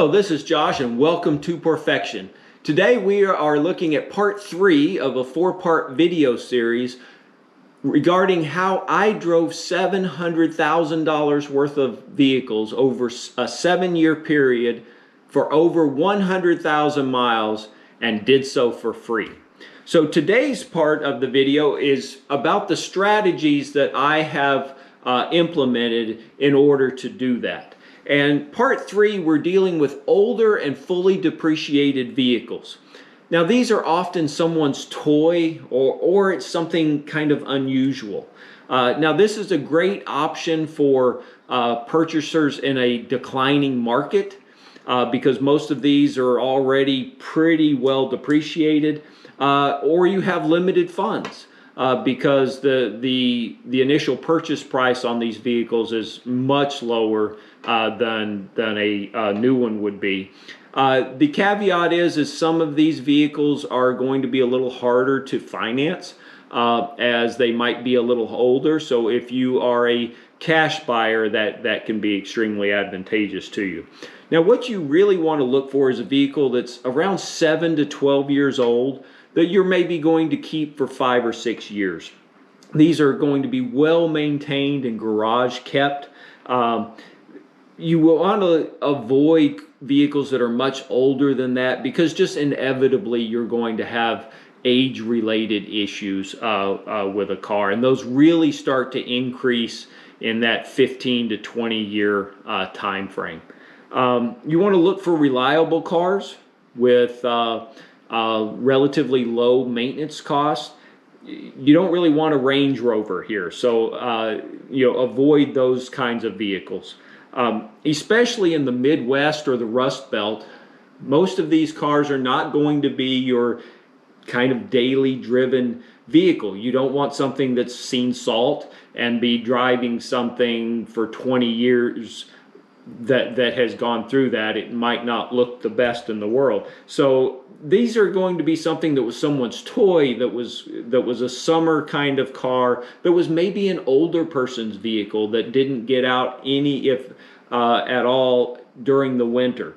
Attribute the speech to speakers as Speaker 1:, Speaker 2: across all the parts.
Speaker 1: Hello, this is Josh and welcome to Porfection. Today we are looking at part 3 of a 4-part video series regarding how I drove $700,000 worth of vehicles over a 7-year period for over 100,000 miles and did so for free. So today's part of the video is about the strategies that I have implemented in order to do that. And part 3, we're dealing with older and fully depreciated vehicles. Now these are often someone's toy or it's something kind of unusual. Now this is a great option for purchasers in a declining market because most of these are already pretty well depreciated, or you have limited funds. Because the initial purchase price on these vehicles is much lower than a new one would be. The caveat is some of these vehicles are going to be a little harder to finance as they might be a little older. So if you are a cash buyer, that can be extremely advantageous to you. Now what you really want to look for is a vehicle that's around 7 to 12 years old, that you're maybe going to keep for 5 or 6 years. These are going to be well maintained and garage kept. You will want to avoid vehicles that are much older than that because just inevitably you're going to have age-related issues with a car, and those really start to increase in that 15 to 20 year time frame. You want to look for reliable cars with relatively low maintenance costs. You don't really want a Range Rover here, so avoid those kinds of vehicles. Especially in the Midwest or the Rust Belt, most of these cars are not going to be your kind of daily driven vehicle. You don't want something that's seen salt and be driving something for 20 years that has gone through that. It might not look the best in the world. So these are going to be something that was someone's toy, that was a summer kind of car, that was maybe an older person's vehicle that didn't get out any at all during the winter.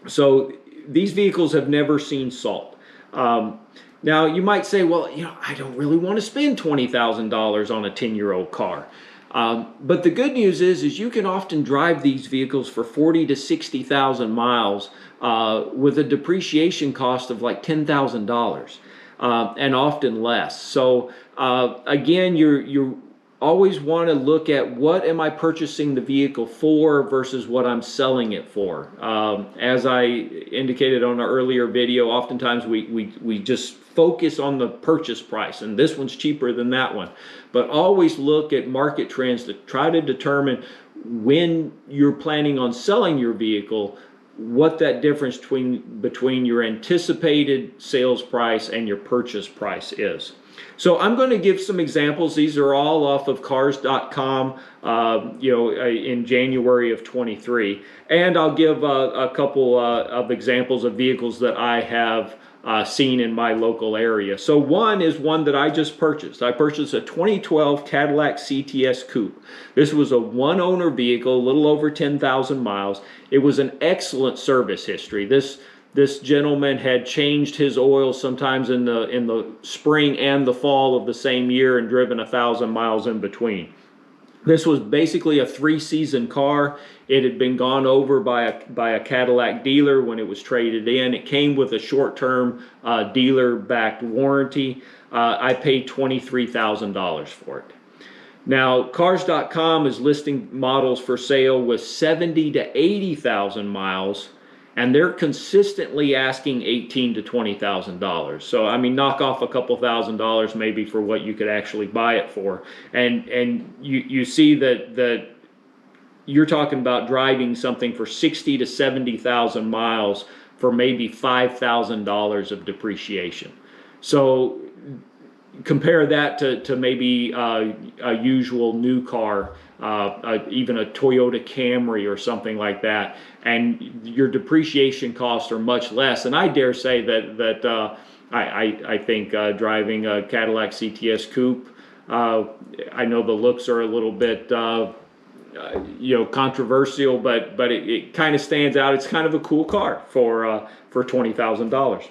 Speaker 1: So these vehicles have never seen salt. Now you might say, well, I don't really want to spend $20,000 on a 10-year-old car. But the good news is you can often drive these vehicles for 40 to 60,000 miles with a depreciation cost of like $10,000 and often less. So again, you always want to look at what am I purchasing the vehicle for versus what I'm selling it for. As I indicated on our earlier video, oftentimes we just focus on the purchase price, and this one's cheaper than that one. But always look at market trends to try to determine when you're planning on selling your vehicle, what that difference between your anticipated sales price and your purchase price is. So I'm going to give some examples. These are all off of cars.com, in January of 23. And I'll give a couple of examples of vehicles that I have seen in my local area. So one is one that I just purchased. I purchased a 2012 Cadillac CTS Coupe. This was a one-owner vehicle, a little over 10,000 miles. It was an excellent service history. This gentleman had changed his oil sometimes in the spring and the fall of the same year and driven 1,000 miles in between. This was basically a 3-season car. It had been gone over by a Cadillac dealer when it was traded in. It came with a short-term dealer-backed warranty. I paid $23,000 for it. Now, cars.com is listing models for sale with 70 to 80,000 miles, and they're consistently asking $18,000 to $20,000. So I mean, knock off a couple $1,000 maybe for what you could actually buy it for, and you see that you're talking about driving something for 60 to 70,000 miles for maybe $5,000 of depreciation. So compare that to maybe a usual new car, even a Toyota Camry or something like that, and your depreciation costs are much less. And I dare say that I think driving a Cadillac CTS Coupe, I know the looks are a little bit controversial, but it kind of stands out. It's kind of a cool car for $20,000.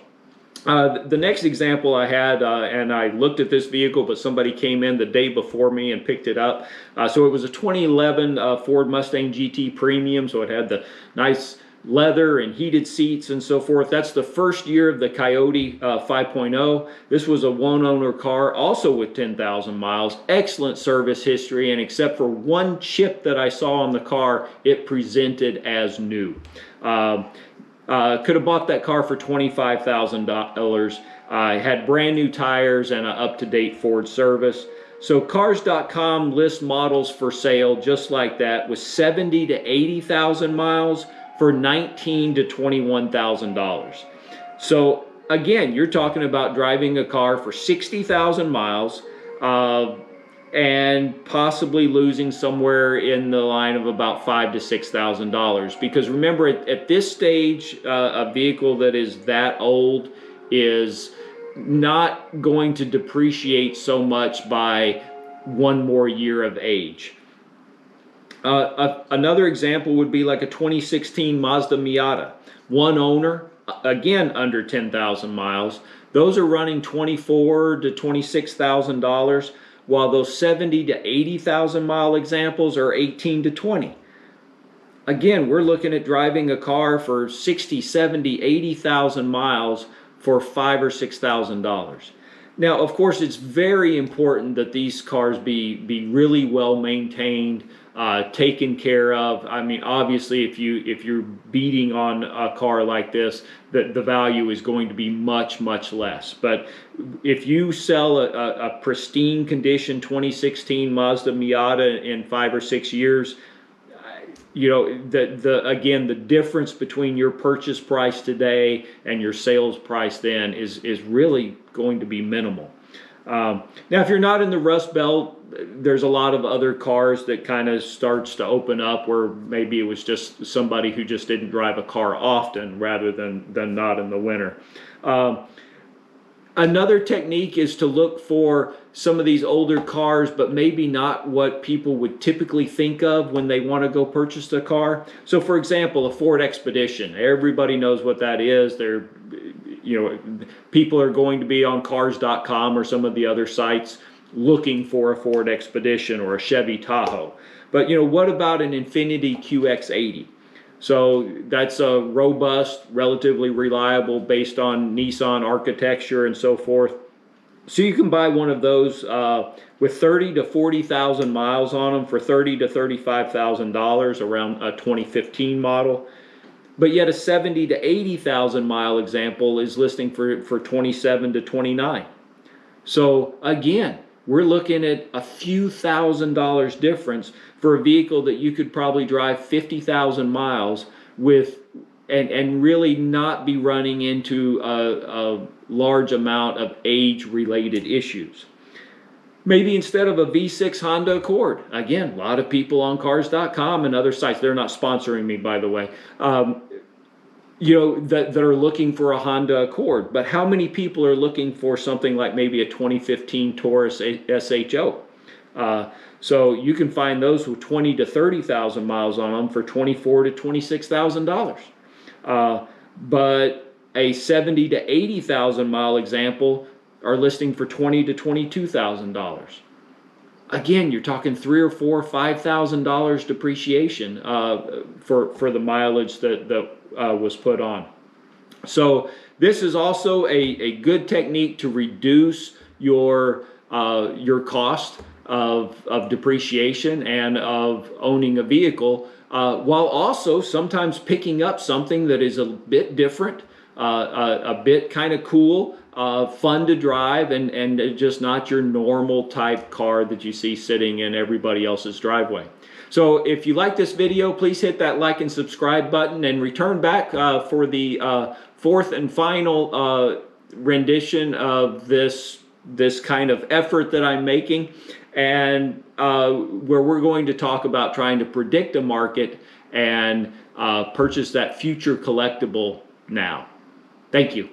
Speaker 1: The next example I had, and I looked at this vehicle, but somebody came in the day before me and picked it up. So it was a 2011 Ford Mustang GT Premium, so it had the nice leather and heated seats and so forth. That's the first year of the Coyote 5.0. This was a one-owner car, also with 10,000 miles. Excellent service history, and except for one chip that I saw on the car, it presented as new. Could have bought that car for $25,000. Had brand new tires and an up-to-date Ford service. So Cars.com lists models for sale just like that with 70 to 80,000 miles for $19,000 to $21,000. So again, you're talking about driving a car for 60,000 miles and possibly losing somewhere in the line of about $5,000 to $6,000. Because remember, at this stage, a vehicle that is that old is not going to depreciate so much by one more year of age. Another example would be like a 2016 Mazda Miata. One owner, again under 10,000 miles. Those are running $24,000 to $26,000, while those 70 to 80,000 mile examples are 18 to 20. Again, we're looking at driving a car for 60, 70, 80,000 miles for $5,000 or $6,000. Now, of course, it's very important that these cars be really well maintained, taken care of. I mean, obviously, if you're beating on a car like this, the value is going to be much less. But if you sell a pristine condition 2016 Mazda Miata in 5 or 6 years, again, the difference between your purchase price today and your sales price then is really going to be minimal. Now, if you're not in the Rust Belt, there's a lot of other cars that kind of starts to open up where maybe it was just somebody who just didn't drive a car often rather than not in the winter. Another technique is to look for some of these older cars, but maybe not what people would typically think of when they want to go purchase a car. So for example, a Ford Expedition. Everybody knows what that is. People are going to be on Cars.com or some of the other sites looking for a Ford Expedition or a Chevy Tahoe. But what about an Infiniti QX80? So that's a robust, relatively reliable, based on Nissan architecture and so forth. So you can buy one of those with 30 to 40,000 miles on them for $30,000 to $35,000, around a 2015 model. But yet a 70 to 80,000 mile example is listing for $27,000 to $29,000. So again, we're looking at a few $1,000s difference for a vehicle that you could probably drive 50,000 miles with and really not be running into a large amount of age-related issues. Maybe instead of a V6 Honda Accord, again, a lot of people on Cars.com and other sites, they're not sponsoring me, by the way, that are looking for a Honda Accord. But how many people are looking for something like maybe a 2015 Taurus SHO? So you can find those with 20 to 30,000 miles on them for $24,000 to $26,000. But a 70 to 80,000 mile example are listing for $20,000 to $22,000. Again, you're talking $3,000 or $4,000, $5,000 depreciation for the mileage that was put on. So this is also a good technique to reduce your cost of depreciation and of owning a vehicle, while also sometimes picking up something that is a bit different, a bit kind of cool, fun to drive, and just not your normal type car that you see sitting in everybody else's driveway. So if you like this video, please hit that like and subscribe button, and return back for the fourth and final rendition of this kind of effort that I'm making, and where we're going to talk about trying to predict a market and purchase that future collectible now. Thank you.